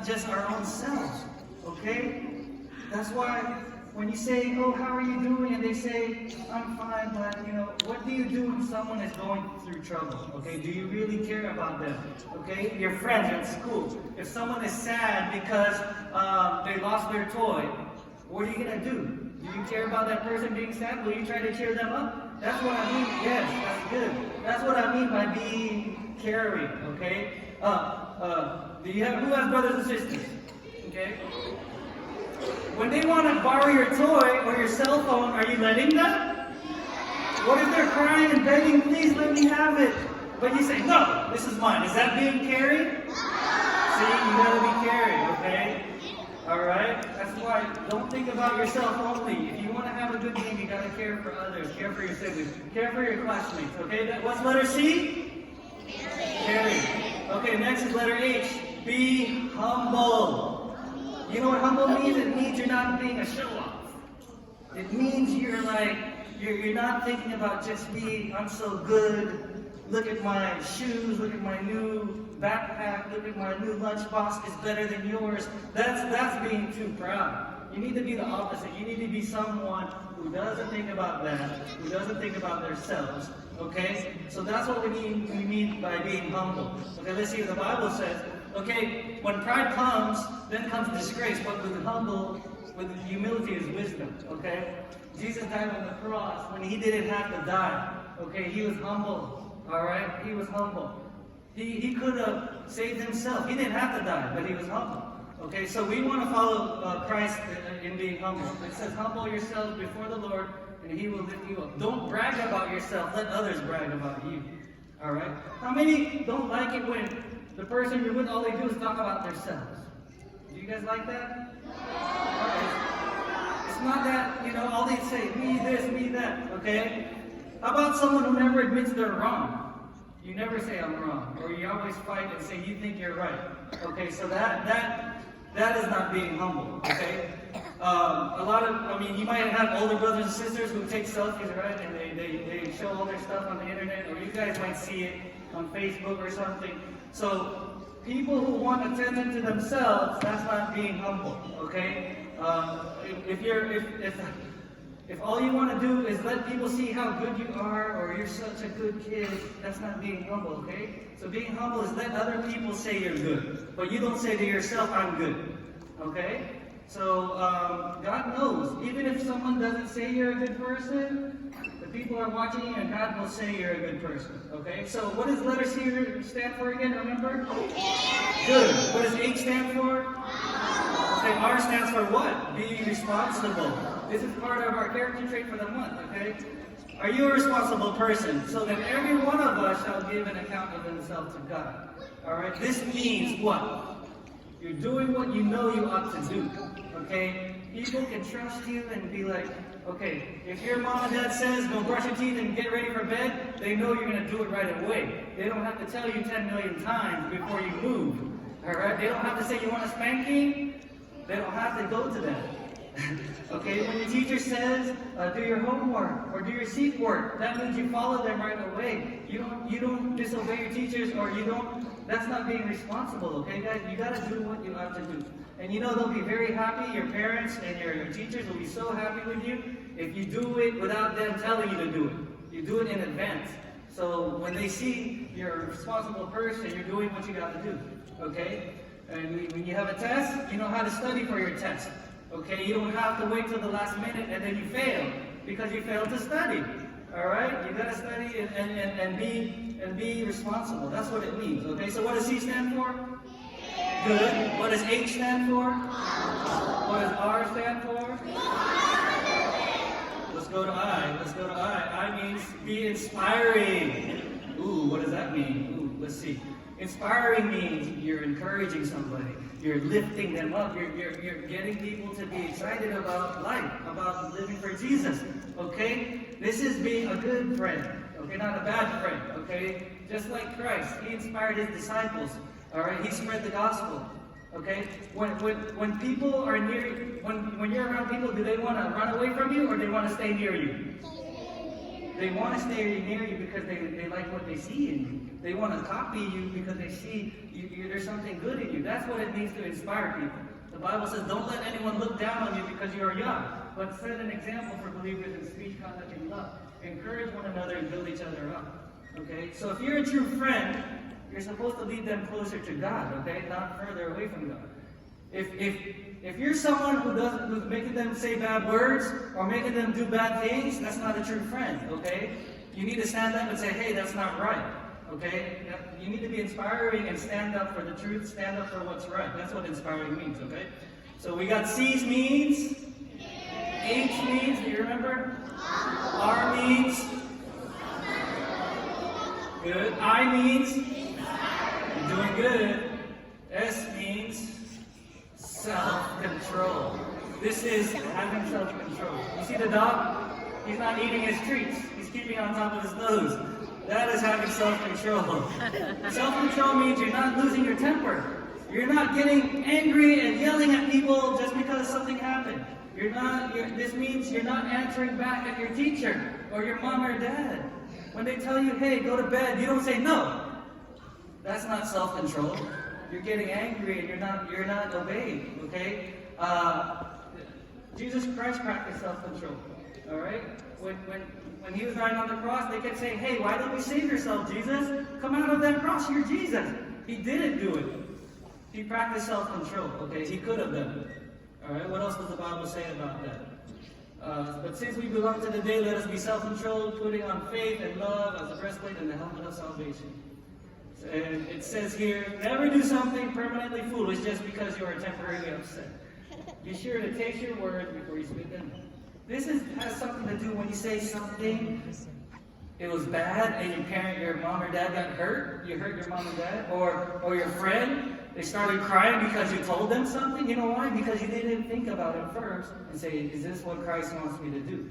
just our own selves, okay? That's why when you say, oh, how are you doing? And they say, I'm fine, but, what do you do when someone is going through trouble? Okay, do you really care about them? Okay, your friends at school. If someone is sad because they lost their toy, what are you going to do? Do you care about that person being sad? Will you try to cheer them up? That's what I mean. Yes, that's good. That's what I mean by being caring, okay? Who has brothers and sisters? Okay? When they want to borrow your toy or your cell phone, are you letting them? What if they're crying and begging, please let me have it? But you say, no, this is mine. Is that being caring? See, you gotta be caring, okay? Alright? That's why, don't think about yourself only. If you want to have a good game, you gotta care for others. Care for your siblings. Care for your classmates, okay? What's letter C? Caring. Okay, next is letter H. Be humble. You know what humble means? It means you're not being a show-off. It means you're not thinking about just me, I'm so good, look at my shoes, look at my new backpack, look at my new lunchbox, it's better than yours. That's being too proud. You need to be the opposite. You need to be someone who doesn't think about that, who doesn't think about themselves. Okay? So that's what we mean by being humble. Okay, let's see what the Bible says. Okay, when pride comes, then comes disgrace, but with humility is wisdom, okay? Jesus died on the cross when he didn't have to die, okay? He was humble, all right? He was humble. He could have saved himself. He didn't have to die, but he was humble, okay? So we want to follow Christ in being humble. It says, humble yourselves before the Lord, and he will lift you up. Don't brag about yourself. Let others brag about you, all right? How many don't like it when the person you're with, all they do is talk about themselves? Do you guys like that? Okay. It's not that, all they say, me this, me that, okay? How about someone who never admits they're wrong? You never say I'm wrong, or you always fight and say you think you're right. Okay, so that is not being humble, okay? You might have older brothers and sisters who take selfies, right? And they show all their stuff on the internet, or you guys might see it on Facebook or something. So people who want attention to themselves, that's not being humble, okay? If all you want to do is let people see how good you are, or you're such a good kid, that's not being humble, okay? So being humble is let other people say you're good, but you don't say to yourself, I'm good, okay? So God knows, even if someone doesn't say you're a good person, the people are watching you and God will say you're a good person, okay? So what does letter C stand for again, remember? Good. What does H stand for? Okay, R stands for what? Being responsible. This is part of our character trait for the month, okay? Are you a responsible person? So that every one of us shall give an account of himself to God. Alright? This means what? You're doing what you know you ought to do. Okay? People can trust you and be like, okay, if your mom and dad says go brush your teeth and get ready for bed, they know you're going to do it right away. They don't have to tell you 10 million times before you move. Alright? They don't have to say you want a spanking. They don't have to go to that. Okay, when your teacher says, do your homework or do your seat work, that means you follow them right away. You don't disobey your teachers, or that's not being responsible, okay guys? You gotta do what you have to do. And they'll be very happy, your parents and your teachers will be so happy with you if you do it without them telling you to do it. You do it in advance. So when they see you're a responsible person, you're doing what you got to do, okay? And when you have a test, you know how to study for your test. Okay, you don't have to wait till the last minute and then you fail because you failed to study. All right, you got to study and be responsible. That's what it means. Okay, so what does C stand for? Good. What does H stand for? What does R stand for? Let's go to I. Let's go to I. I means be inspiring. Ooh, what does that mean? Ooh, let's see. Inspiring means you're encouraging somebody. You're lifting them up. You're getting people to be excited about life, about living for Jesus. Okay? This is being a good friend. Okay? Not a bad friend. Okay? Just like Christ. He inspired his disciples. Alright? He spread the gospel. Okay? When people are near, when you're around people, do they want to run away from you or do they want to stay near you? They want to stay near you because they like what they see in you. They want to copy you because they see there's something good in you. That's what it means to inspire people. The Bible says, don't let anyone look down on you because you are young, but set an example for believers in speech, conduct, and love. Encourage one another and build each other up. Okay? So if you're a true friend, you're supposed to lead them closer to God, okay? Not further away from God. If you're someone who's making them say bad words or making them do bad things, that's not a true friend, okay? You need to stand up and say, hey, that's not right, okay? You need to be inspiring and stand up for the truth, stand up for what's right. That's what inspiring means, okay? So we got C's means, H means, do you remember? R means, good. I means, you're doing good. S means, self-control. This is having self-control. You see the dog? He's not eating his treats. He's keeping on top of his nose. That is having self-control. Self-control means you're not losing your temper. You're not getting angry and yelling at people just because something happened. This means you're not answering back at your teacher or your mom or dad. When they tell you, hey, go to bed, you don't say no. That's not self-control. You're getting angry and you're not obeying, okay? Jesus Christ practiced self-control, all right? When he was dying on the cross, they kept saying, hey, why don't you save yourself, Jesus? Come out of that cross, you're Jesus. He didn't do it. He practiced self-control, okay? He could have done it, all right? What else does the Bible say about that? But since we belong to the day, let us be self-controlled, putting on faith and love as the breastplate and the helmet of salvation. And it says here, never do something permanently foolish just because you are temporarily upset. Be sure to taste your words before you speak them. This has something to do when you say something, it was bad, and your mom or dad got hurt. You hurt your mom and dad, or your friend, they started crying because you told them something. You know why? Because you didn't think about it first and say, is this what Christ wants me to do?